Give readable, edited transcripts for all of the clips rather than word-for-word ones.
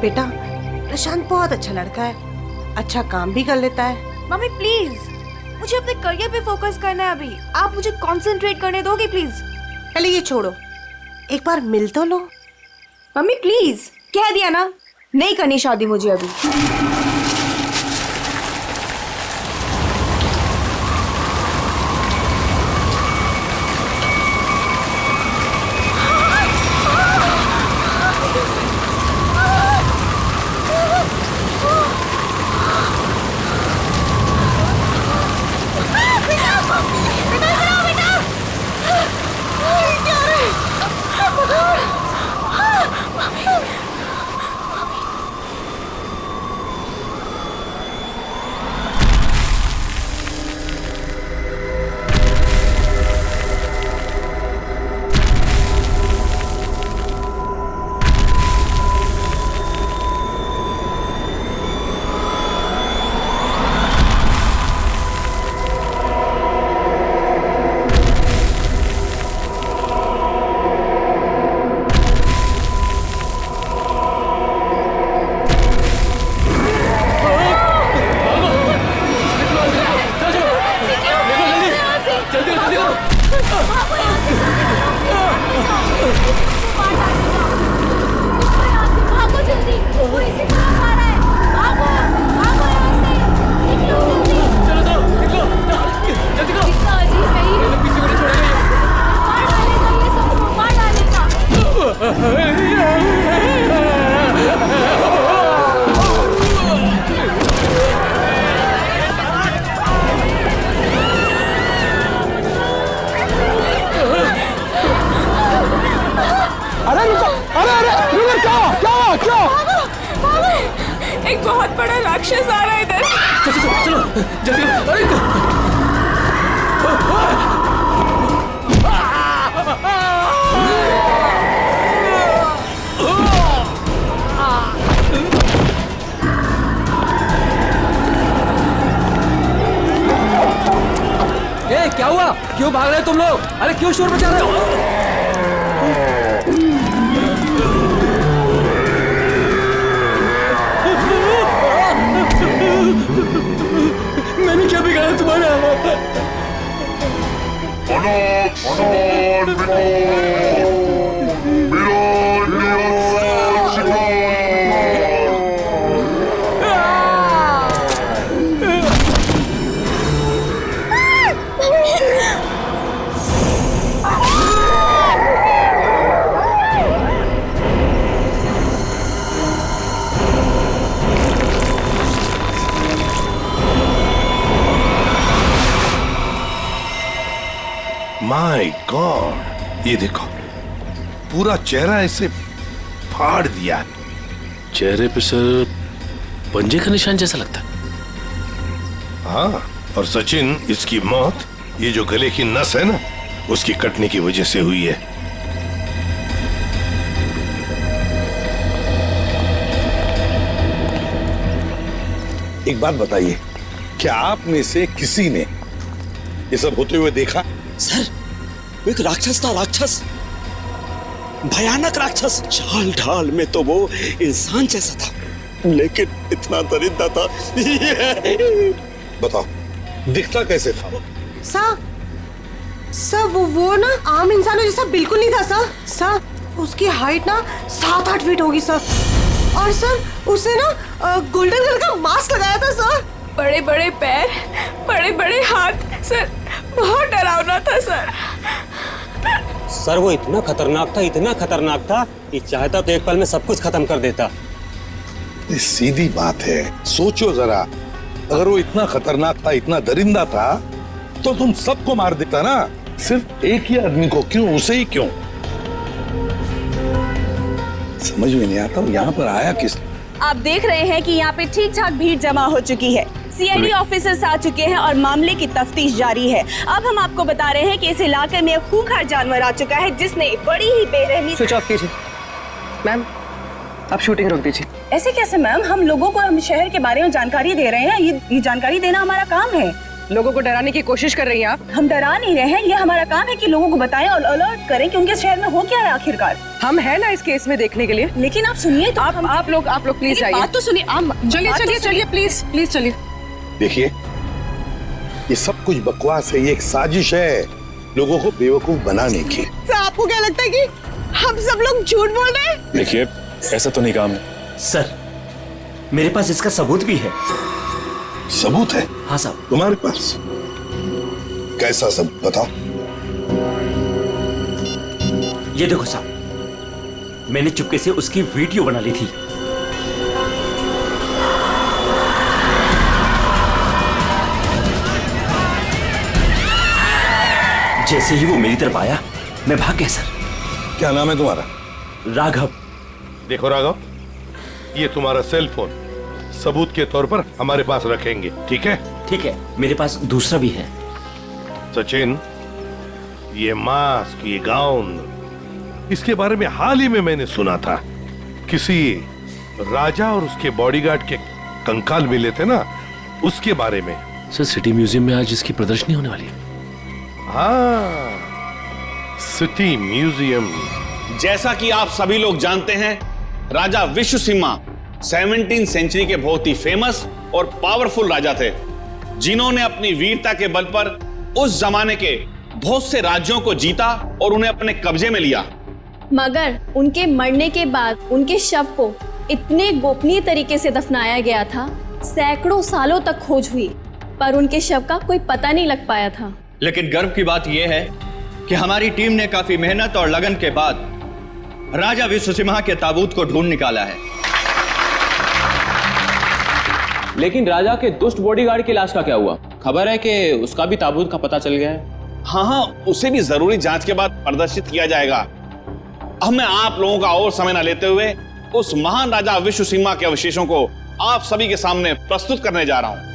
बेटा प्रशांत बहुत अच्छा लड़का है, अच्छा काम भी कर लेता है। मम्मी प्लीज, मुझे अपने करियर पे फोकस करना है अभी। आप मुझे कंसंट्रेट करने दोगे प्लीज? पहले ये छोड़ो, एक बार मिल तो लो। मम्मी प्लीज, कह दिया ना, नहीं करनी शादी मुझे अभी। एक बहुत बड़ा राक्षस आ रहा है इधर। चलो जल्दी। क्या हुआ? क्यों भाग रहे हो तुम लोग? अरे क्यों शोर मचा रहे हो? मैंने क्या बिगाड़ा तुम्हारा? माय गॉड, ये देखो पूरा चेहरा ऐसे फाड़ दिया। चेहरे पे सर पंजे का निशान जैसा लगता है। हाँ, और सचिन इसकी मौत ये जो गले की नस है ना उसकी कटने की वजह से हुई है। एक बात बताइए, क्या आप में से किसी ने ये सब होते हुए देखा? सर, वो एक राक्षस था, राक्षस, भयानक राक्षस। चाल ढाल में तो वो इंसान जैसा था, लेकिन इतना दरिद्र था। बताओ, दिखता कैसे था? सर वो ना आम इंसानों जैसा बिल्कुल नहीं था सर। सर उसकी हाइट ना 7-8 फीट होगी सर। और सर उसने ना गोल्डन कलर का मास्क लगाया था सर। बड़े बड़े पैर, बड़े बड़े हाथ, सर बहुत डरावना था सर। सर वो इतना खतरनाक था कि चाहता तो एक पल में सब कुछ खत्म कर देता। सीधी बात है, सोचो जरा, अगर वो इतना खतरनाक था, इतना दरिंदा था, तो तुम सबको मार देता ना, सिर्फ एक ही आदमी को क्यों, उसे ही क्यों? समझ में नहीं आता वो यहाँ पर आया किस? आप देख रहे हैं कि यहाँ पे ठीक ठाक भीड़ जमा हो चुकी है। सीआईडी ऑफिसर्स आ चुके हैं और मामले की तफ्तीश जारी है। अब हम आपको बता रहे हैं कि इस इलाके में एक खूंखार जानवर आ चुका है जिसने बड़ी ही बेरहमी। स्विच ऑफ कीजिए मैम, आप शूटिंग रोक दीजिए। ऐसे कैसे मैम, हम लोगों को हम शहर के बारे में जानकारी दे रहे हैं, ये जानकारी देना हमारा काम है। लोगों को डराने की कोशिश कर रही हैं आप। हम डरा नहीं रहे हैं, ये हमारा काम है कि लोगों को बताएं और अलर्ट करें कि उनके शहर में हो क्या है आखिरकार। हम हैं ना इस केस में देखने के लिए। लेकिन आप सुनिए तो आप लोग प्लीज आइए। बात तो सुनिए। चलिए प्लीज चलिए। देखिए, ये सब कुछ बकवास है, ये एक साजिश है लोगों को बेवकूफ बनाने की। सर आपको क्या लगता है कि हम सब लोग झूठ बोल रहे हैं? देखिए, ऐसा तो नहीं काम है। सर मेरे पास इसका सबूत भी है। सबूत है? हाँ साहब। तुम्हारे पास कैसा सबूत, बताओ। ये देखो साहब, मैंने चुपके से उसकी वीडियो बना ली थी। जैसे ही वो मेरी तरफ आया मैं भाग गया सर। क्या नाम है तुम्हारा? राघव। देखो राघव, ये तुम्हारा सेल फोन सबूत के तौर पर हमारे पास रखेंगे, ठीक है? ठीक है, मेरे पास दूसरा भी है। सचिन, ये मास्क, ये गाउन, इसके बारे में हाल ही में मैंने सुना था। किसी राजा और उसके बॉडीगार्ड के कंकाल मिले थे ना, उसके बारे में। सर सिटी म्यूजियम में आज इसकी प्रदर्शनी होने वाली है। हाँ, सिटी म्यूजियम। जैसा कि आप सभी लोग जानते हैं, राजा विश्वसिम्हा 17वीं सेंचुरी के बहुत ही फेमस और पावरफुल राजा थे, जिन्होंने अपनी वीरता के बल पर उस जमाने के बहुत से राज्यों को जीता और उन्हें अपने कब्जे में लिया। मगर उनके मरने के बाद उनके शव को इतने गोपनीय तरीके से दफनाया गया था, सैकड़ों सालों तक खोज हुई, पर उनके शव का कोई पता नहीं लग पाया था। लेकिन गर्व की बात यह है कि हमारी टीम ने काफी मेहनत और लगन के बाद राजा विश्वसिम्हा के ताबूत को ढूंढ निकाला है। लेकिन राजा के दुष्ट बॉडीगार्ड की लाश का क्या हुआ? खबर है कि उसका भी ताबूत का पता चल गया है। हाँ, उसे भी जरूरी जांच के बाद प्रदर्शित किया जाएगा। अब मैं आप लोगों का और समय न लेते हुए उस महान राजा विश्वसिम्हा के अवशेषों को आप सभी के सामने प्रस्तुत करने जा रहा हूं।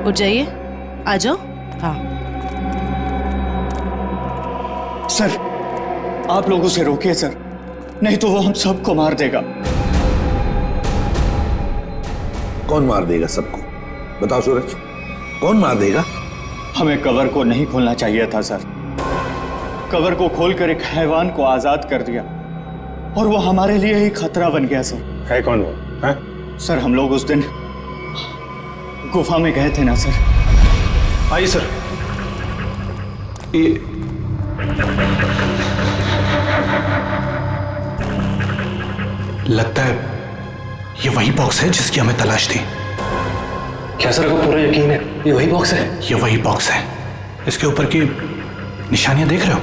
उठ जाइए, आ जाओ। हाँ सर, आप लोग उसे रोकिए सर, नहीं तो वो हम सबको मार देगा। कौन मार देगा सबको? बताओ सूरज, कौन मार देगा? हमें कवर को नहीं खोलना चाहिए था सर। कवर को खोलकर एक हैवान को आजाद कर दिया और वो हमारे लिए ही खतरा बन गया सर। है कौन वो? है? सर, हम लोग उस दिन गुफा में गए थे ना सर। आइए सर। ये लगता है ये वही बॉक्स है जिसकी हमें तलाश थी। क्या सर, आपको पूरा यकीन है ये वही बॉक्स है? ये वही बॉक्स है। इसके ऊपर की निशानियां देख रहे हो?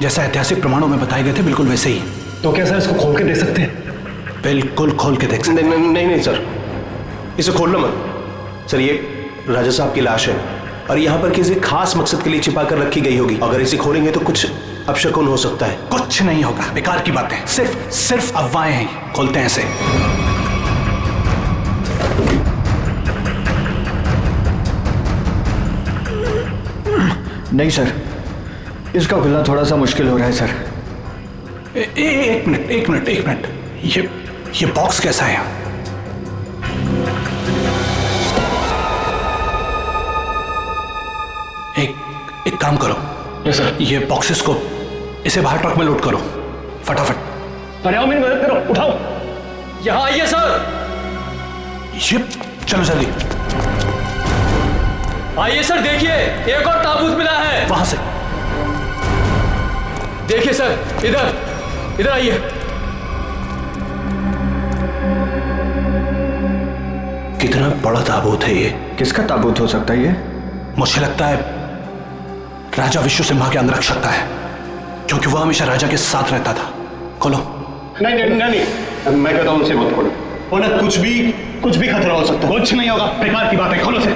जैसा ऐतिहासिक प्रमाणों में बताए गए थे, बिल्कुल वैसे ही। तो क्या सर इसको खोल के देख सकते हैं? बिल्कुल खोल के देख सकते हैं। नहीं सर, इसे खोलना मत सर। ये राजा साहब की लाश है, और यहाँ पर किसी खास मकसद के लिए छिपा कर रखी गई होगी। अगर इसे खोलेंगे तो कुछ अपशकुन हो सकता है। कुछ नहीं होगा, बेकार की बातें, सिर्फ अफवाहें हैं। खोलते हैं इसे। नहीं सर, इसका खुलना थोड़ा सा मुश्किल हो रहा है सर। एक मिनट। ये बॉक्स कैसा है? एक काम करो। Yes sir. ये बॉक्सेस को इसे बाहर ट्रक में लोड करो फटाफट। अरे आओ, मेरी मदद करो, उठाओ। यहाँ आइए सर। ये चलो जल्दी। आइए सर, देखिए एक और ताबूत मिला है। वहां से देखिए सर, इधर आइए। कितना बड़ा ताबूत है ये? किसका ताबूत हो सकता है ये? मुझे लगता है राजा विश्व सिम्हा के अंगरक्षक का है, क्योंकि वो हमेशा राजा के साथ रहता था। खोलो। नहीं, मैं कहता हूं उनसे मत खोलो। उन्हें कुछ भी खतरा हो सकता है। कुछ नहीं होगा, बेकार की बात है, खोलो से।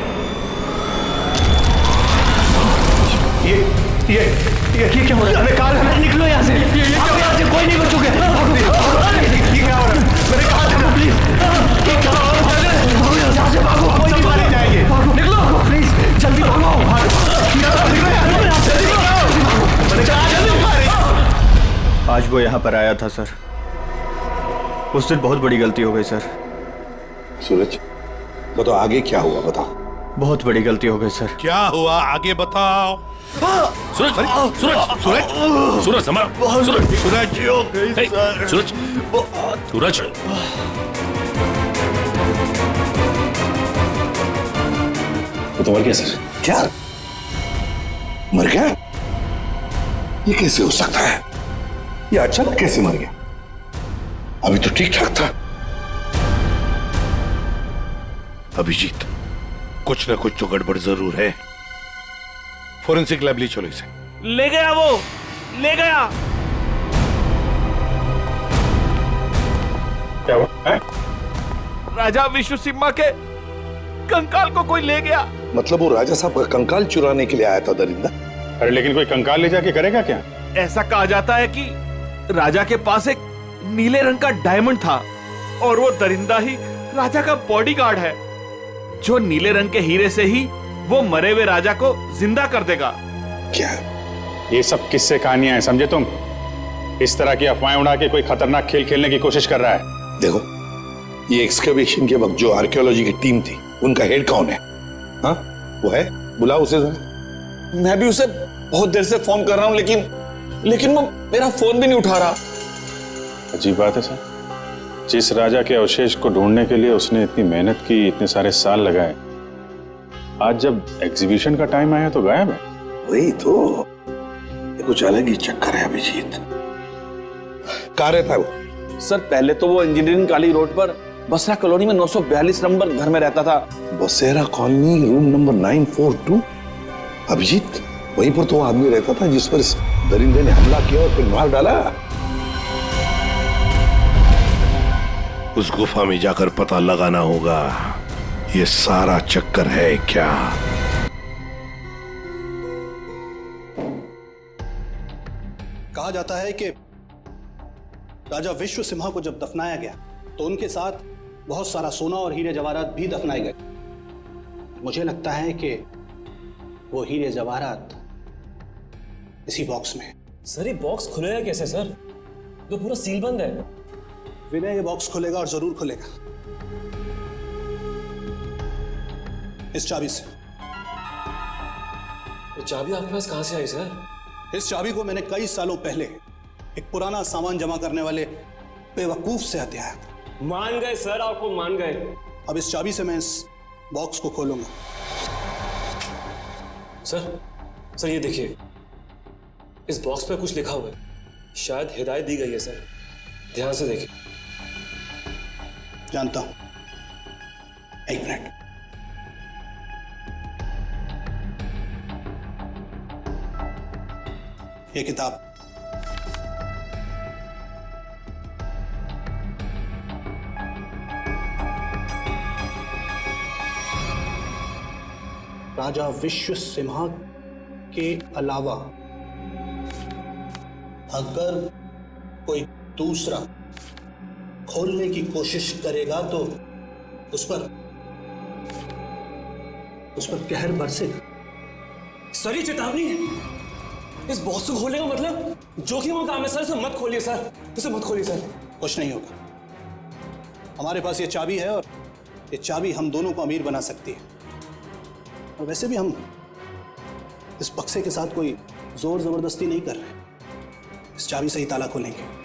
ये क्या हो रहा है? अरे कार है, निकलो यहाँ से। यहाँ से कोई नहीं बचोगे। ये क्या हो रहा है? मेरे कहा था ना, प्लीज। ये क्या हो रहा है? यहाँ से भागो, कोई नहीं मारे जाएंगे। निकलो प्लीज, जल्दी भागो। आज वो यहाँ पर आया था सर। उस दिन बहुत बड़ी गलती हो गई सर। सूरज, बताओ आगे क्या हुआ, बताओ। बहुत बड़ी गलती हो गई सर। क्या हुआ आगे बताओ। सूरज, सूरज, सूरज, सूरज, संभाल। सूरज, सूरज, सूरज, सूरज। तो मर गया सर। क्या मर गया? ये कैसे हो सकता है? ये अचानक कैसे मर गया? अभी तो ठीक ठाक था। अभिजीत, कुछ ना कुछ तो गड़बड़ जरूर है। फोरेंसिक लैब ले चलो इसे। ले गया, वो ले गया। क्या हुआ? राजा विश्व सिम्हा के कंकाल को कोई ले गया। मतलब वो राजा साहब का कंकाल चुराने के लिए आया था दरिंदा? अरे लेकिन कोई कंकाल ले जाके करेगा क्या? ऐसा कहा जाता है कि राजा के पास एक नीले रंग का डायमंड था और वो दरिंदा ही राजा का बॉडीगार्ड है, जो नीले रंग के हीरे से ही वो मरे हुए राजा को जिंदा कर देगा। क्या? ये सब किस्से कहानियां हैं, समझे तुम? इस तरह की अफवाहें उड़ा के कोई खतरनाक खेल खेलने की कोशिश कर रहा है। देखो, ये एक्सकवेशन के वक्त जो आर्कियोलॉजी की टीम थी, उनका हेड कौन है? हाँ, वो है? बुलाओ उसे जरा। मैं भी उसे बहुत देर से फोन कर रहा हूं, लेकिन वो मेरा फोन भी नहीं उठा रहा। अजीब बात है सर। जिस राजा के अवशेष को ढूंढने के लिए उसने इतनी मेहनत की, इतने सारे साल लगाए, आज जब एग्जीबिशन का टाइम आया तो गायब है। वही तो, ये कुछ अलग ही चक्कर है अभिजीत। कहाँ रहता है वो? सर, पहले तो वो इंजीनियरिंग काली रोड पर बसरा कॉलोनी में 942 नंबर घर में रहता था। बसेरा कॉलोनी, रूम नंबर 942। अभिजीत, वहीं पर तो वो आदमी रहता था जिस पर इस दरिंदे ने हमला किया और फिर मार डाला। उस गुफा में जाकर पता लगाना होगा ये सारा चक्कर है क्या। कहा जाता है कि राजा विश्व सिम्हा को जब दफनाया गया तो उनके साथ बहुत सारा सोना और हीरे जवाहरात भी दफनाए गए। मुझे लगता है कि वो हीरे जवाहरात इसी बॉक्स में। सर, ये बॉक्स खुलेगा कैसे सर? तो पूरा सील बंद है। विनय, ये बॉक्स खुलेगा और जरूर खुलेगा इस चाबी से। ये चाबी आपके पास कहां से आई सर? इस चाबी को मैंने कई सालों पहले एक पुराना सामान जमा करने वाले बेवकूफ से हथियाया था। मान गए सर, आपको मान गए। अब इस चाबी से मैं इस बॉक्स को खोलूंगा। सर ये देखिए, इस बॉक्स पे कुछ लिखा हुआ है। शायद हिदायत दी गई है सर, ध्यान से देखिए। जानता हूं, एक मिनट। ये किताब राजा विश्व सिम्हा के अलावा अगर कोई दूसरा खोलने की कोशिश करेगा तो उस पर कहर बरसेगा। सर ये चेतावनी है। इस बॉक्स को खोलने का मतलब जोखिम का काम है सर। इसे मत खोलिए सर, इसे मत खोलिए सर। कुछ नहीं होगा, हमारे पास ये चाबी है और ये चाबी हम दोनों को अमीर बना सकती है। और वैसे भी हम इस बक्से के साथ कोई जोर जबरदस्ती नहीं कर रहे, इस चाबी से ही ताला खोलेंगे।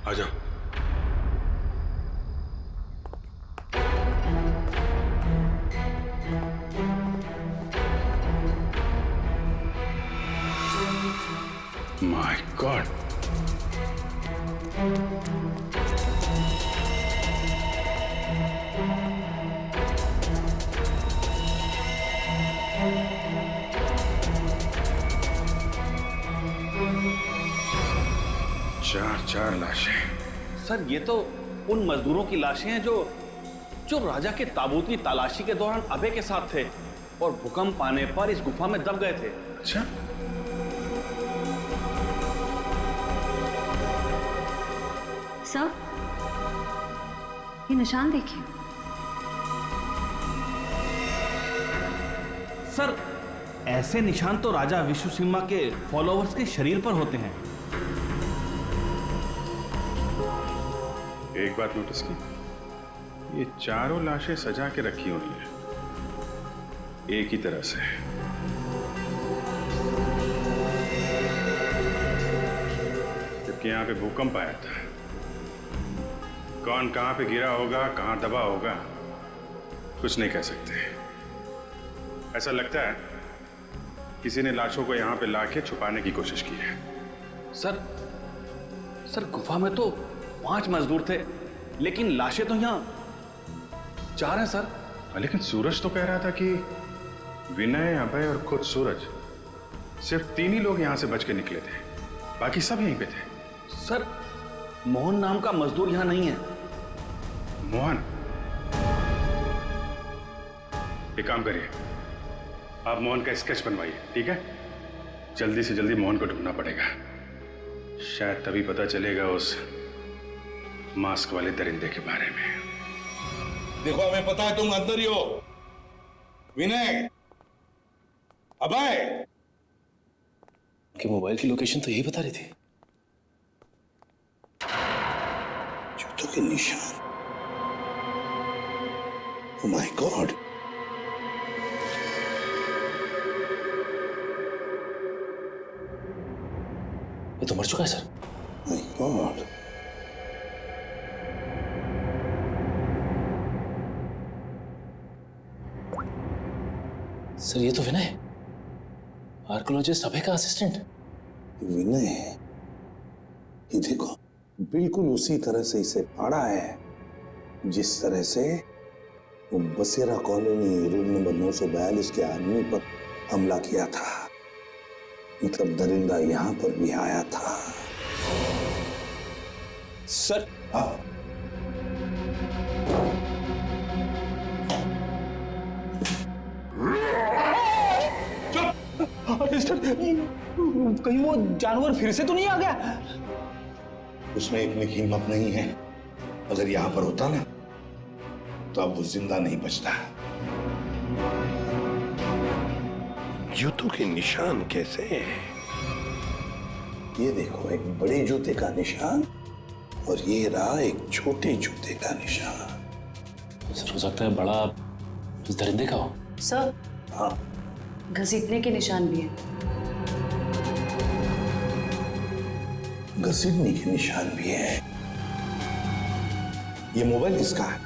आजा। माय गॉड, चार लाशें। सर ये तो उन मजदूरों की लाशें हैं जो राजा के ताबूत की तलाशी के दौरान अभय के साथ थे और भूकंप आने पर इस गुफा में दब गए थे। अच्छा, सर ये निशान देखिए। सर ऐसे निशान तो राजा विश्व सिम्हा के फॉलोअर्स के शरीर पर होते हैं। एक बात नोटिस की, ये चारों लाशें सजा के रखी हुई हैं एक ही तरह से। जबकि यहां पे भूकंप आया था, कौन कहां पे गिरा होगा, कहां दबा होगा, कुछ नहीं कह सकते। ऐसा लगता है किसी ने लाशों को यहां पे लाके छुपाने की कोशिश की है। सर गुफा में तो 5 मजदूर थे, लेकिन लाशें तो यहां 4 हैं सर। लेकिन सूरज तो कह रहा था कि विनय, अभय और खुद सूरज, सिर्फ 3 ही लोग यहां से बच के निकले थे, बाकी सब यहीं पे थे। सर मोहन नाम का मजदूर यहां नहीं है। मोहन? एक काम करिए, आप मोहन का स्केच बनवाइए, ठीक है? जल्दी से जल्दी मोहन को ढूंढना पड़ेगा, शायद तभी पता चलेगा उस मास्क वाले दरिंदे के बारे में। देखो हमें पता है तुम अंदर ही हो। विनय, अभय, कि मोबाइल की लोकेशन तो यही बता रही थी। जूतों के निशान। ओह माय गॉड, ये तो मर चुका है सर। माय गॉड, सर ये तो विनय, आर्कोलॉजिस्ट अभय का असिस्टेंट। विनय, ये देखो बिल्कुल उसी तरह से इसे फाड़ा है जिस तरह से वो बसेरा कॉलोनी रूम नंबर 942 के आदमी पर हमला किया था। मतलब दरिंदा यहां पर भी आया था। सर कहीं वो जानवर फिर से तो नहीं आ गया? उसमें इतनी हिम्मत नहीं है। अगर यहां पर होता ना तो अब वो जिंदा नहीं बचता। जूतों के निशान कैसे हैं? ये देखो, एक बड़े जूते का निशान और ये रहा एक छोटे जूते का निशान। सर हो सकता है बड़ा उस दरिंदे का हो। सर, हाँ, घसीटने के निशान भी हैं। घसीटने के निशान भी है। ये मोबाइल किसका है?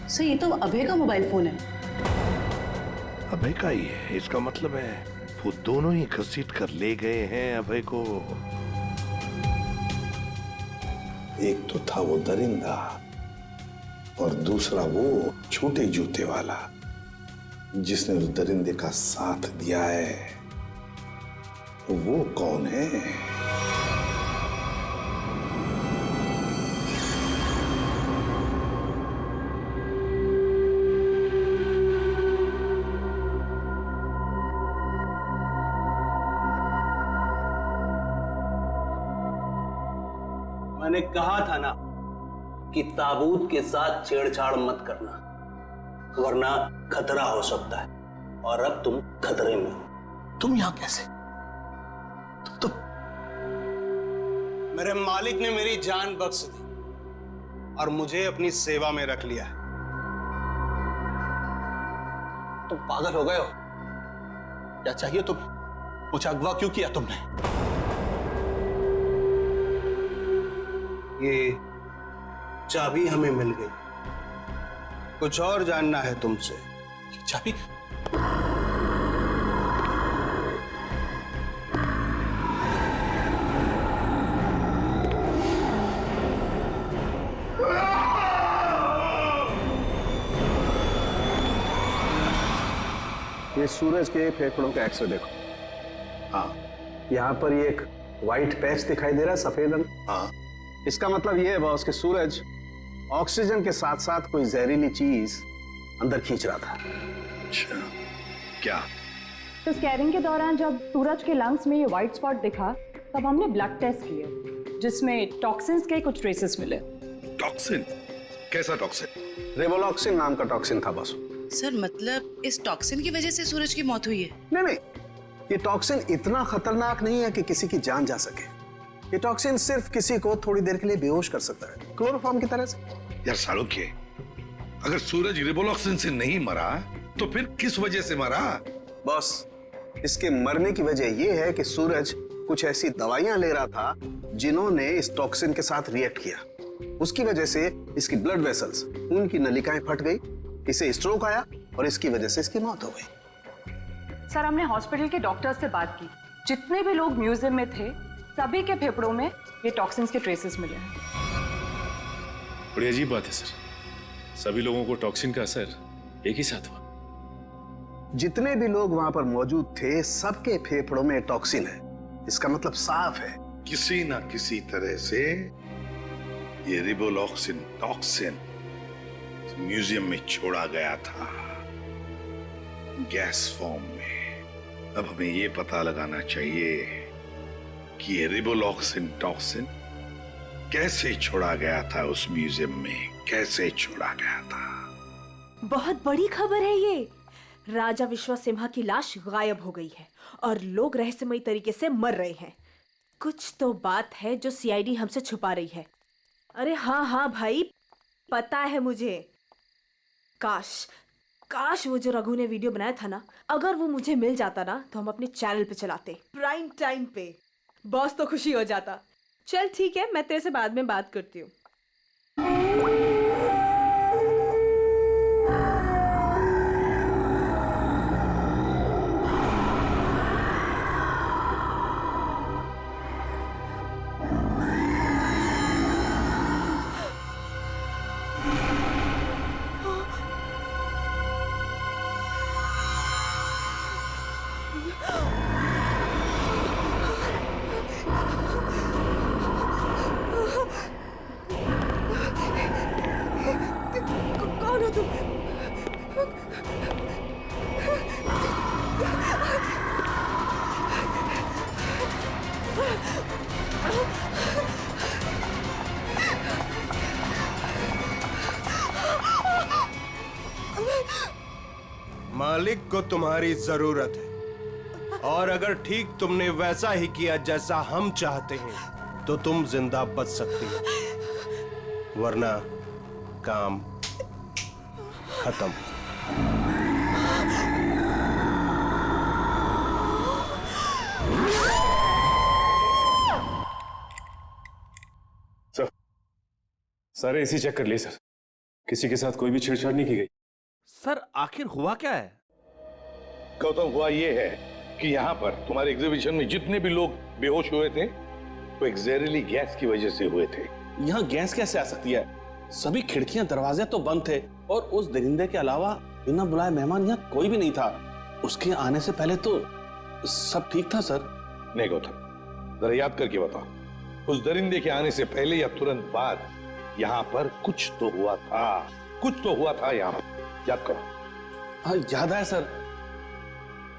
सर, ये तो अभय का मोबाइल फोन है। अभय का ही है, इसका मतलब है वो दोनों ही घसीट कर ले गए हैं अभय को। एक तो था वो दरिंदा और दूसरा वो छोटे जूते वाला जिसने उस दरिंदे का साथ दिया है। वो कौन है? मैंने कहा था ना कि ताबूत के साथ छेड़छाड़ मत करना, वरना खतरा हो सकता है। और अब तुम खतरे में हो। तुम यहां कैसे? तुम मेरे मालिक ने मेरी जान बख्श दी और मुझे अपनी सेवा में रख लिया है। तुम पागल हो गए हो? क्या चाहिए तुम्हें? मुझे अगवा क्यों किया तुमने? ये चाबी हमें मिल गई, कुछ और जानना है तुमसे? चाबी? ये सूरज के फेफड़ों का एक्सरे देखो। हाँ, यहाँ पर ये एक व्हाइट पैच दिखाई दे रहा है, सफेद रंग। हाँ, इसका मतलब ये है बॉस कि सूरज ऑक्सीजन के साथ साथ कोई जहरीली चीज अंदर खींच रहा था। अच्छा, क्या? तो स्कैनिंग के दौरान जब सूरज के लंग्स में ये व्हाइट स्पॉट दिखा तब हमने ब्लड टेस्ट किए जिसमें टॉक्सिन्स के कुछ ट्रेसेस मिले। टॉक्सिन? कैसा टॉक्सिन? रेवोलॉक्सिन नाम का टॉक्सिन था बॉस। सर, मतलब इस टॉक्सिन की वजह से सूरज की मौत हुई है? नहीं, ये टॉक्सिन इतना खतरनाक नहीं है कि किसी की जान जा सके। ये टॉक्सिन सिर्फ किसी को थोड़ी देर के लिए बेहोश कर सकता है, क्लोरोफॉर्म की तरह से। यार सालोक्य, अगर सूरज रिवोलॉक्सिन से नहीं मरा तो फिर किस वजह से मरा? बॉस, इसके मरने की वजह यह है कि सूरज कुछ ऐसी दवाइयां ले रहा था जिन्होंने इस टॉक्सिन के साथ रिएक्ट किया। उसकी वजह से इसकी ब्लड वेसल्स, खून की नलिकाएं फट गई, इसे स्ट्रोक आया और इसकी वजह से इसकी मौत हो गई। सर, हमने हॉस्पिटल के डॉक्टर्स से बात की, जितने भी लोग म्यूजियम में थे सभी के फेफड़ों में ये टॉक्सिन्स के ट्रेसेस मिले हैं। बड़ी अजीब बात है सर, सभी लोगों को टॉक्सिन का असर एक ही साथ हुआ। जितने भी लोग वहां पर मौजूद थे सबके फेफड़ों में टॉक्सिन है। इसका मतलब साफ है, किसी ना किसी तरह से ये रिवोलॉक्सिन टॉक्सिन म्यूजियम में छोड़ा गया था, गैस फॉर्म में। अब हमें ये पता लगाना चाहिए कि ये रिवोलॉक्सिन टॉक्सिन कैसे छोड़ा गया था उस म्यूजियम में, कैसे छोड़ा गया था। बहुत बड़ी खबर है ये। राजा विश्वसिम्हा की लाश गायब हो गई है और लोग रहस्यमयी तरीके से मर रहे हैं। कुछ तो बात है जो सीआईडी हमसे छुपा रही है। अरे हाँ भाई, पता है मुझे। काश वो जो रघु ने वीडियो बनाया था ना, अगर वो मुझे मिल जाता ना तो हम अपने चैनल पे चलाते, प्राइम टाइम पे। बॉस तो खुशी हो जाता। चल ठीक है, मैं तेरे से बाद में बात करती हूँ। कौन हो तुम? मालिक को तुम्हारी जरूरत है, और अगर ठीक तुमने वैसा ही किया जैसा हम चाहते हैं तो तुम जिंदा बच सकती हो, वरना काम खत्म। सर, सारे एसी चेक कर लिए सर, किसी के साथ कोई भी छेड़छाड़ नहीं की गई। सर आखिर हुआ क्या है? गौतम, हुआ ये है कि यहाँ पर तुम्हारे एग्जीबिशन में जितने भी लोग बेहोश हुए थे वो एक जहरीली गैस की वजह से हुए थे। यहाँ गैस कैसे आ सकती है? सभी खिड़कियां दरवाजे तो बंद थे और उस दरिंदे के अलावा बिना बुलाए मेहमान यहाँ कोई भी नहीं था। उसके आने से पहले तो सब ठीक था सर। नहीं गौतम, जरा याद करके बताओ, उस दरिंदे के आने से पहले या तुरंत बाद यहाँ पर कुछ तो हुआ था, कुछ तो हुआ था यहाँ पर। याद करो। हाँ याद है सर,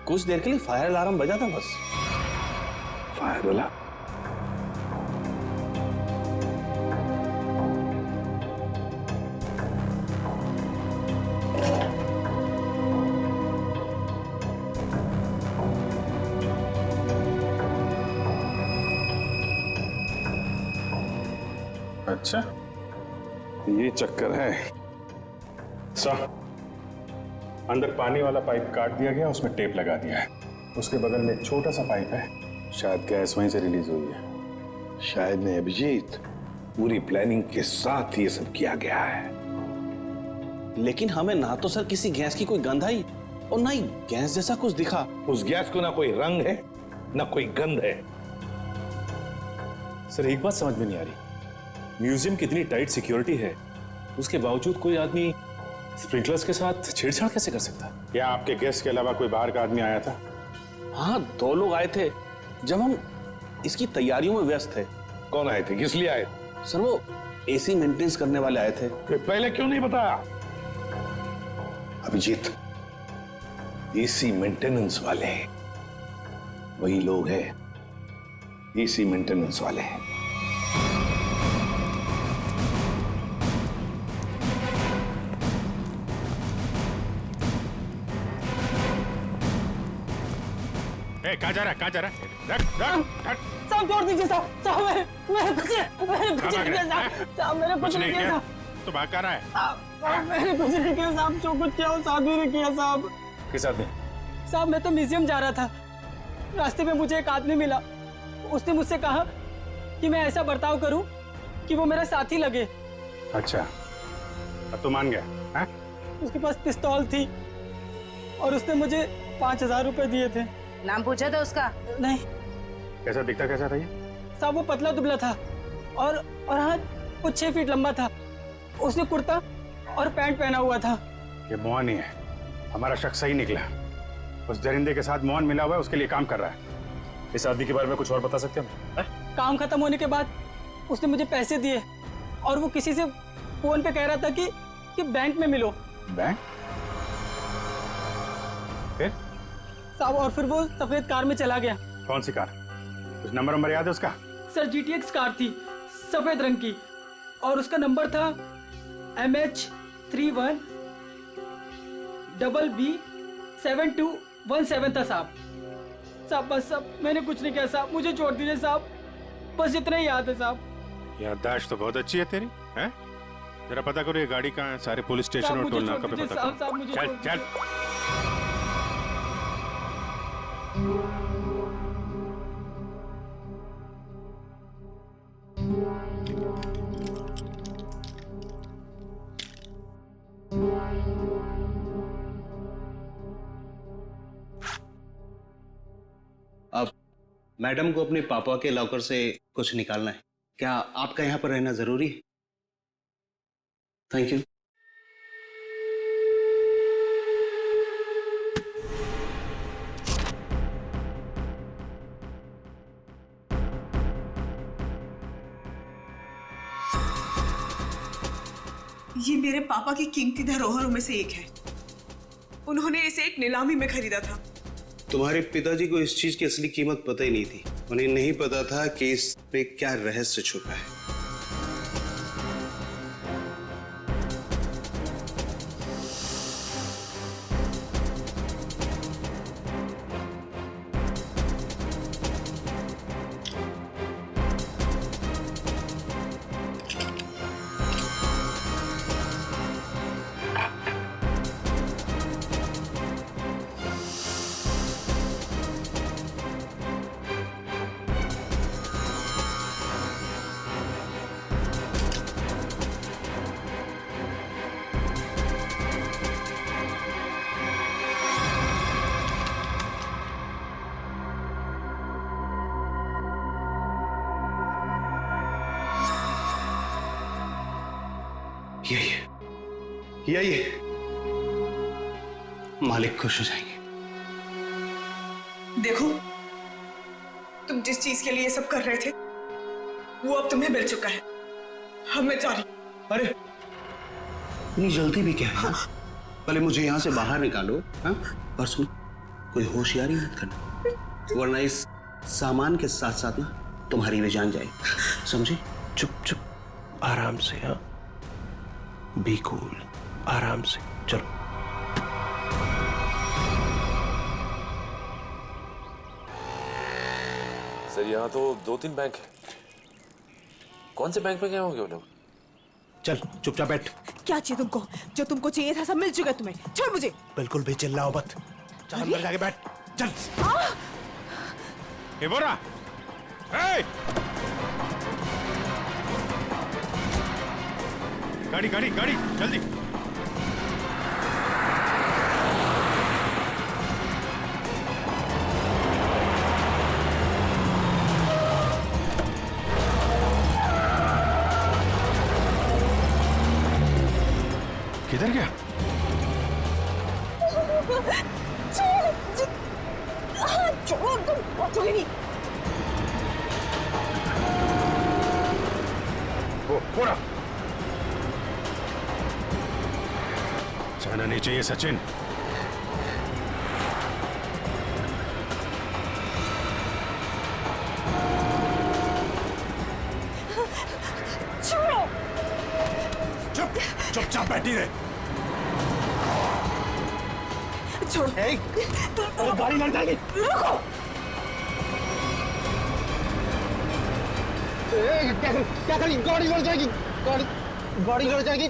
कुछ देर के लिए फायर अलार्म बजा था बस। Fire alarm? अच्छा, ये चक्कर है। सर, अंदर पानी वाला पाइप काट दिया गया, उसमें टेप लगा दिया है। उसके बगल में एक छोटा सा पाइप है, शायद गैस वहीं से रिलीज हुई है। शायद नहीं अभिजीत, पूरी प्लानिंग के साथ ये सब किया गया है। लेकिन हमें ना तो सर किसी गैस की कोई गंध आई और ना ही गैस जैसा कुछ दिखा। उस गैस को ना कोई रंग है ना कोई गंध है। सर एक बात समझ में नहीं आ रही, म्यूजियम की इतनी टाइट सिक्योरिटी है, उसके बावजूद कोई आदमी स्प्रिंकलर्स के साथ छेड़छाड़ कैसे कर सकता है? क्या आपके गेस्ट के अलावा कोई बाहर का आदमी आया था? हाँ, 2 लोग आए थे जब हम इसकी तैयारियों में व्यस्त थे। कौन आए थे? किस लिए आए? सर वो एसी मेंटेनेंस करने वाले आए थे। पहले क्यों नहीं बताया? अभिजीत, एसी मेंटेनेंस वाले वही लोग हैं, एसी मेंटेनेंस वाले हैं। कहाँ जा रहा है? कहाँ जा रहा है? रख, रख, रख। साहब छोड़ दीजिए साहब, साहब मैंने कुछ नहीं किया साहब, मैंने कुछ नहीं किया। तो भाग कर रहा है? साहब मैंने कुछ नहीं किया साहब, जो कुछ किया वो साहब ही ने किया साहब। किस आदमी? साहब मैं तो म्यूजियम जा रहा था, रास्ते में मुझे एक आदमी मिला, उसने मुझसे कहा कि मैं ऐसा बर्ताव करूं कि वो मेरा साथी लगे। अच्छा, अब तो मान गया? हाँ? उसके पास पिस्तौल थी और उसने मुझे 5000 रुपए दिए थे। नाम पूछा था उसका? नहीं। कैसा दिखता कैसा था ये? साहब वो पतला दुबला था और हाँ वो 6 फीट लंबा था। उसने कुर्ता और पैंट पहना हुआ था। ये मोहन ही है, हमारा शक सही निकला। उस दरिंदे के साथ मोहन मिला हुआ है, उसके लिए काम कर रहा है। इस आदमी के बारे में कुछ और बता सकते हैं? काम खत्म होने के बाद उसने मुझे पैसे दिए और वो किसी से फोन पे कह रहा था कि बैंक में मिलो। बैंक? फिर? साहब और फिर वो सफेद कार में चला गया। कौन सी कार? कुछ नंबर याद है उसका? सर GTX कार थी, सफेद रंग की, और उसका नंबर था MH31 BB7217 था साहब। साहब बस साहब मैंने कुछ नहीं किया साहब, मुझे छोड़ दीजिए साहब, बस इतना ही याद है साहब। याददाश्त तो बहुत अच्छी है तेरी, हैं? जरा पता करो ये गाड़ी कहाँ है, सारे पुलिस स्टेशन और टोल नाका पे पता करो। चल चल। अब मैडम को अपने पापा के लॉकर से कुछ निकालना है, क्या आपका यहाँ पर रहना जरूरी है? Thank you. ये मेरे पापा की कीमती धरोहरों में से एक है। उन्होंने इसे एक नीलामी में खरीदा था। तुम्हारे पिताजी को इस चीज की असली कीमत पता ही नहीं थी। उन्हें नहीं पता था कि इस पे क्या रहस्य छुपा है। यही मालिक खुश हो जाएंगे। देखो, तुम जिस चीज के लिए ये सब कर रहे थे वो अब तुम्हें मिल चुका है। अब मैं जा रही हूं। अरे इतनी जल्दी भी क्या है? पहले मुझे यहाँ से बाहर निकालो। हाँ, और सुन, कोई होशियारी मत करना, वरना इस सामान के साथ साथ ना तुम्हारी भी जान जाए, समझे? चुप चुप, आराम से। हाँ, बी कूल, आराम से चलो। सर यहाँ तो 2-3 बैंक है। कौन से बैंक में गए होंगे वो लोग? चल चुपचाप बैठ। क्या चाहिए तुमको? जो तुमको चाहिए था सब मिल चुका है तुम्हें। छोड़ मुझे। बिल्कुल भी चिल्लाओ मत। चल अंदर जाके बैठ। चल। एवोरा, ए! गाड़ी गाड़ी गाड़ी जल्दी। किधर गया? छोड़ो, तुम पहुंचोगे नहीं। वो पूरा जाना नहीं चाहिए सचिन। छोड़ो। चुपचाप बैठी रहे। छोड़ो। गाड़ी लड़ जाएगी। रुको। क्या करी? गाड़ी लड़ जाएगी। गाड़ी लड़ जाएगी।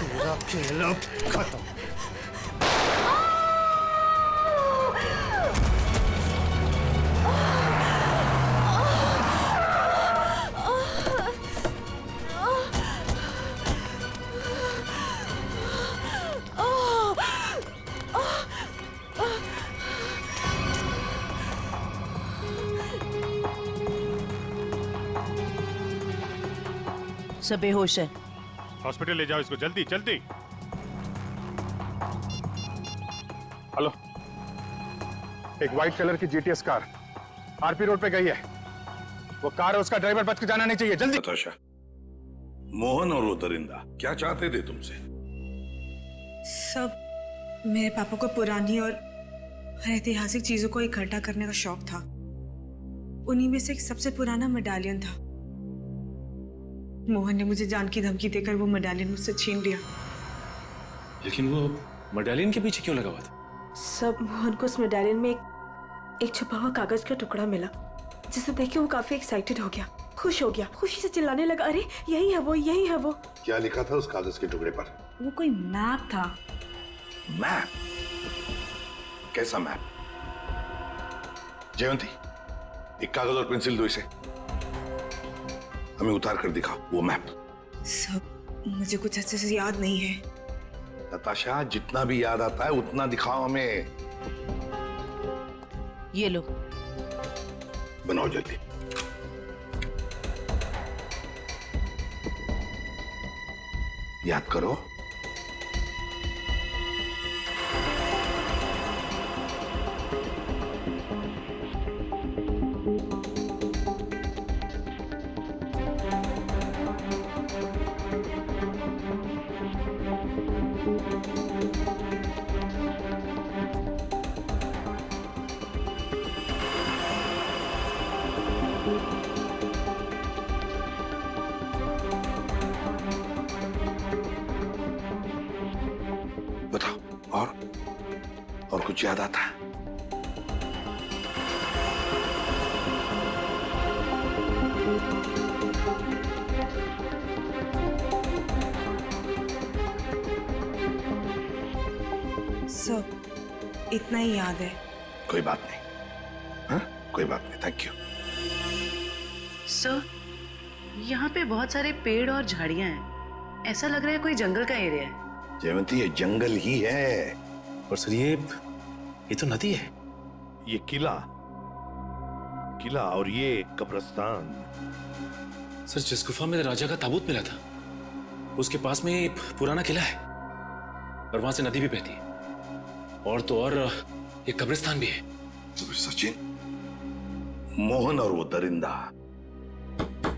पूरा खेल अब खत्म। सब बेहोश है। हॉस्पिटल ले जाओ इसको, जल्दी जल्दी। हेलो, एक व्हाइट कलर की जीटीएस कार आरपी रोड पे गई है। वो कार है, उसका ड्राइवर बच के जाना नहीं चाहिए। जल्दी। नताशा, मोहन और वो दरिंदा क्या चाहते थे तुमसे? सब मेरे पापा को पुरानी और ऐतिहासिक चीजों को इकट्ठा करने का शौक था। उन्हीं में से एक सबसे पुराना मेडालियन था। मोहन ने मुझे जान की धमकी देकर वो मेडालियन मुझसे छीन लिया। लेकिन वो मेडालियन के पीछे क्यों लगा हुआ था? सब मोहन को उस मेडालियन में एक छुपा हुआ कागज का टुकड़ा मिला, जिसे देख के वो काफी एक्साइटेड हो गया, खुश हो गया, खुशी से चिल्लाने लगा, अरे यही है वो, यही है वो। क्या लिखा था उस कागज के टुकड़े पर? वो कोई मैप था। मैप? कैसा मैप? जयंती, एक कागज और पेंसिल दो इसे, हमें उतार कर दिखाओ वो मैप। सब मुझे कुछ अच्छे से याद नहीं है। नताशा, जितना भी याद आता है उतना दिखाओ हमें। ये लो। बनाओ जल्दी। याद करो। बताओ, और कुछ याद आता है? सब इतना ही याद है। कोई बात नहीं। हाँ, कोई बात नहीं। Thank you. सर, यहाँ पे बहुत सारे पेड़ और झाड़ियाँ हैं। ऐसा लग रहा है कोई जंगल का एरिया है। जयवंती, ये जंगल ही है। और सर ये तो नदी है। ये किला किला और ये कब्रिस्तान। सर, जिस गुफा में राजा का ताबूत मिला था उसके पास में एक पुराना किला है और वहां से नदी भी बहती है, और तो और एक कब्रिस्तान भी है। तो सचिन, मोहन और वो दरिंदा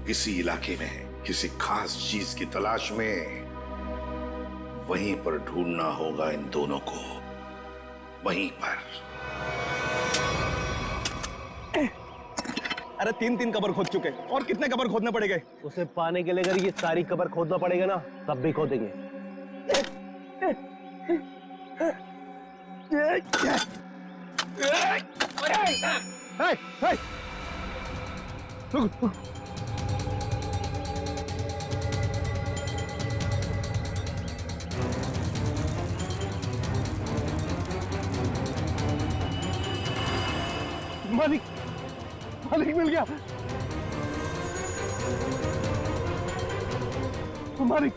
किसी इलाके में किसी खास चीज की तलाश में, वहीं पर ढूंढना होगा इन दोनों को, वहीं पर। अरे 3 कबर खोद चुके, और कितने कबर खोदने पड़ेंगे? उसे पाने के लिए अगर ये सारी कबर खोदना पड़ेगा ना, तब भी खोदेंगे। मालिक, मालिक मिल गया। मालिक,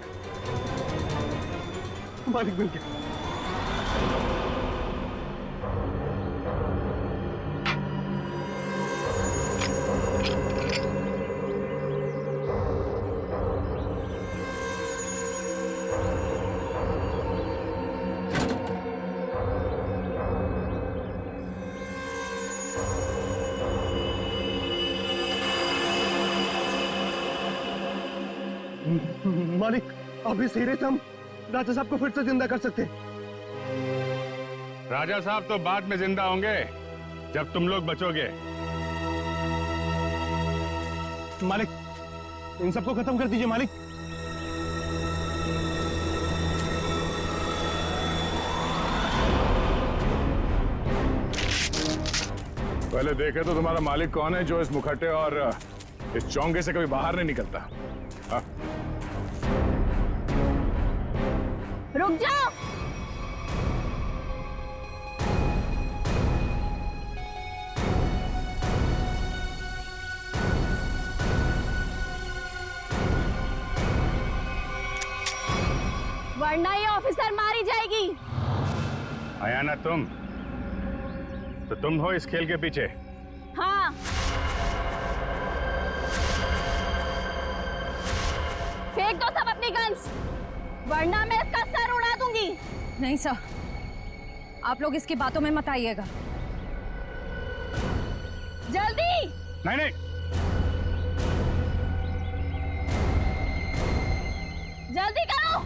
मालिक मिल गया। मालिक, अब इस हीरे से हम राजा साहब को फिर से जिंदा कर सकते हैं। राजा साहब तो बाद में जिंदा होंगे जब तुम लोग बचोगे। मालिक, इन सबको खत्म कर दीजिए मालिक। पहले देखे तो तुम्हारा मालिक कौन है जो इस मुखट्टे और इस चौंगे से कभी बाहर नहीं निकलता। हाँ? रुक जाओ। वरना ये ऑफिसर मारी जाएगी। आया ना तुम, तो तुम हो इस खेल के पीछे। हाँ। फेंक दो सब अपनी गन्स, वरना मैं इसका सर उड़ा दूंगी। नहीं सर, आप लोग इसकी बातों में मत आइएगा। जल्दी। नहीं नहीं, जल्दी करो।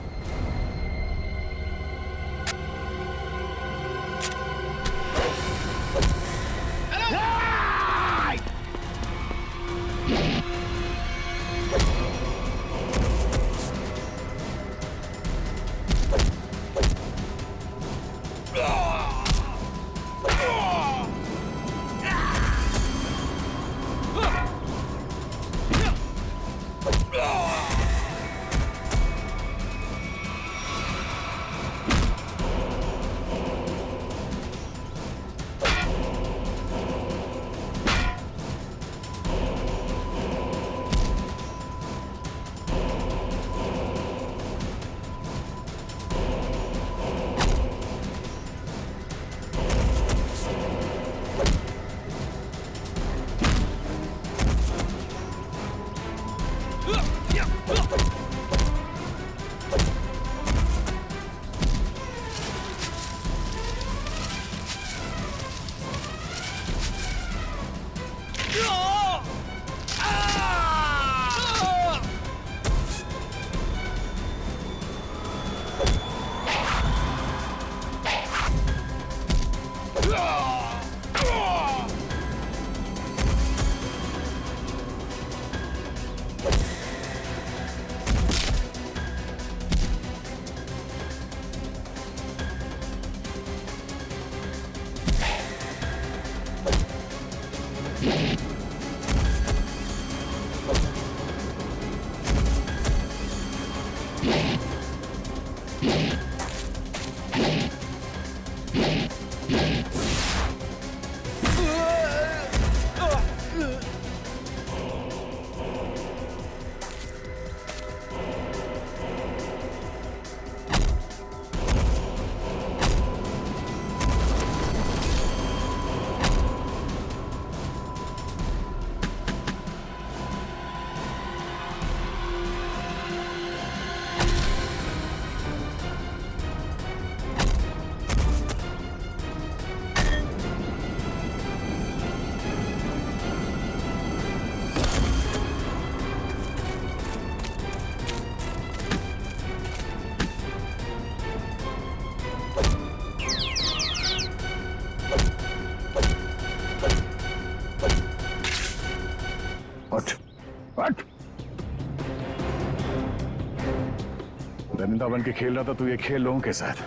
परिंदा बन के खेल रहा था, तू ये खेल लोगों के साथ।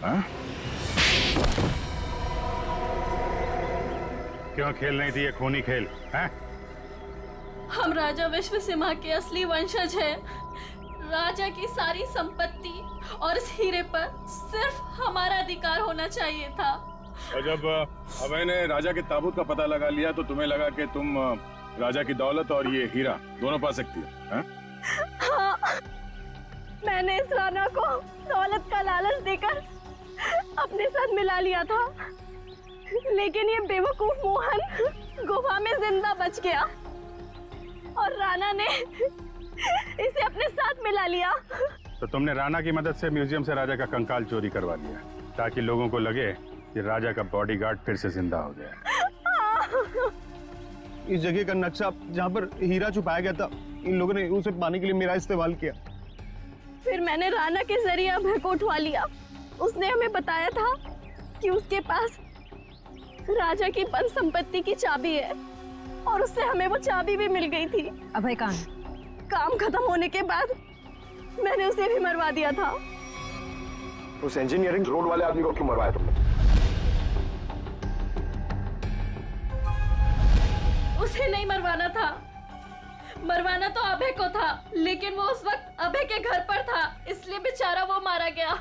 हाँ? क्यों खेल नहीं थी ये खूनी खेल? हैं? हम राजा विश्व सिम्हा के असली वंशज हैं। राजा की सारी संपत्ति और इस हीरे पर सिर्फ हमारा अधिकार होना चाहिए था। और जब अभय ने राजा के ताबूत का पता लगा लिया तो तुम्हें लगा कि तुम राजा की दौलत और ये हीरा दोनों पा सकती हो? हैं? हाँ, मैंने इस राणा को दौलत का लालच देकर अपने साथ मिला लिया था, लेकिन ये बेवकूफ मोहन गुफा में जिंदा बच गया और राणा ने इसे अपने साथ मिला लिया। तो तुमने राणा की मदद से म्यूजियम से राजा का कंकाल चोरी करवा लिया ताकि लोगों को लगे कि राजा का बॉडीगार्ड फिर से जिंदा हो गया। इस जगह का नक्शा जहाँ पर हीरा छुपाया गया था, इन लोगों ने उसे पाने के लिए मेरा इस्तेमाल किया। फिर मैंने राणा के जरिए अभय को उठवा लिया। उसने हमें बताया था कि उसके पास राजा की बंद संपत्ति की चाबी है और उससे हमें वो चाबी भी मिल गई थी। अभय कहाँ? काम खत्म होने के बाद मैंने उसे भी मरवा दिया था। उस इंजीनियरिंग रोड वाले आदमी को क्यों मरवाया तुमने? उसे नहीं मरवाना था, मरवाना तो अभय को था, लेकिन वो उस वक्त अभय के घर पर था, इसलिए बेचारा वो मारा गया।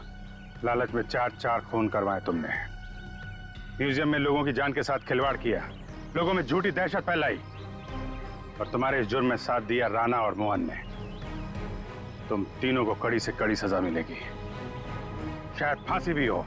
लालच में चार खून करवाए तुमने, म्यूजियम में लोगों की जान के साथ खिलवाड़ किया, लोगों में झूठी दहशत फैलाई और तुम्हारे इस जुर्म में साथ दिया राणा और मोहन ने। तुम तीनों को कड़ी से कड़ी सजा मिलेगी, शायद फांसी भी हो।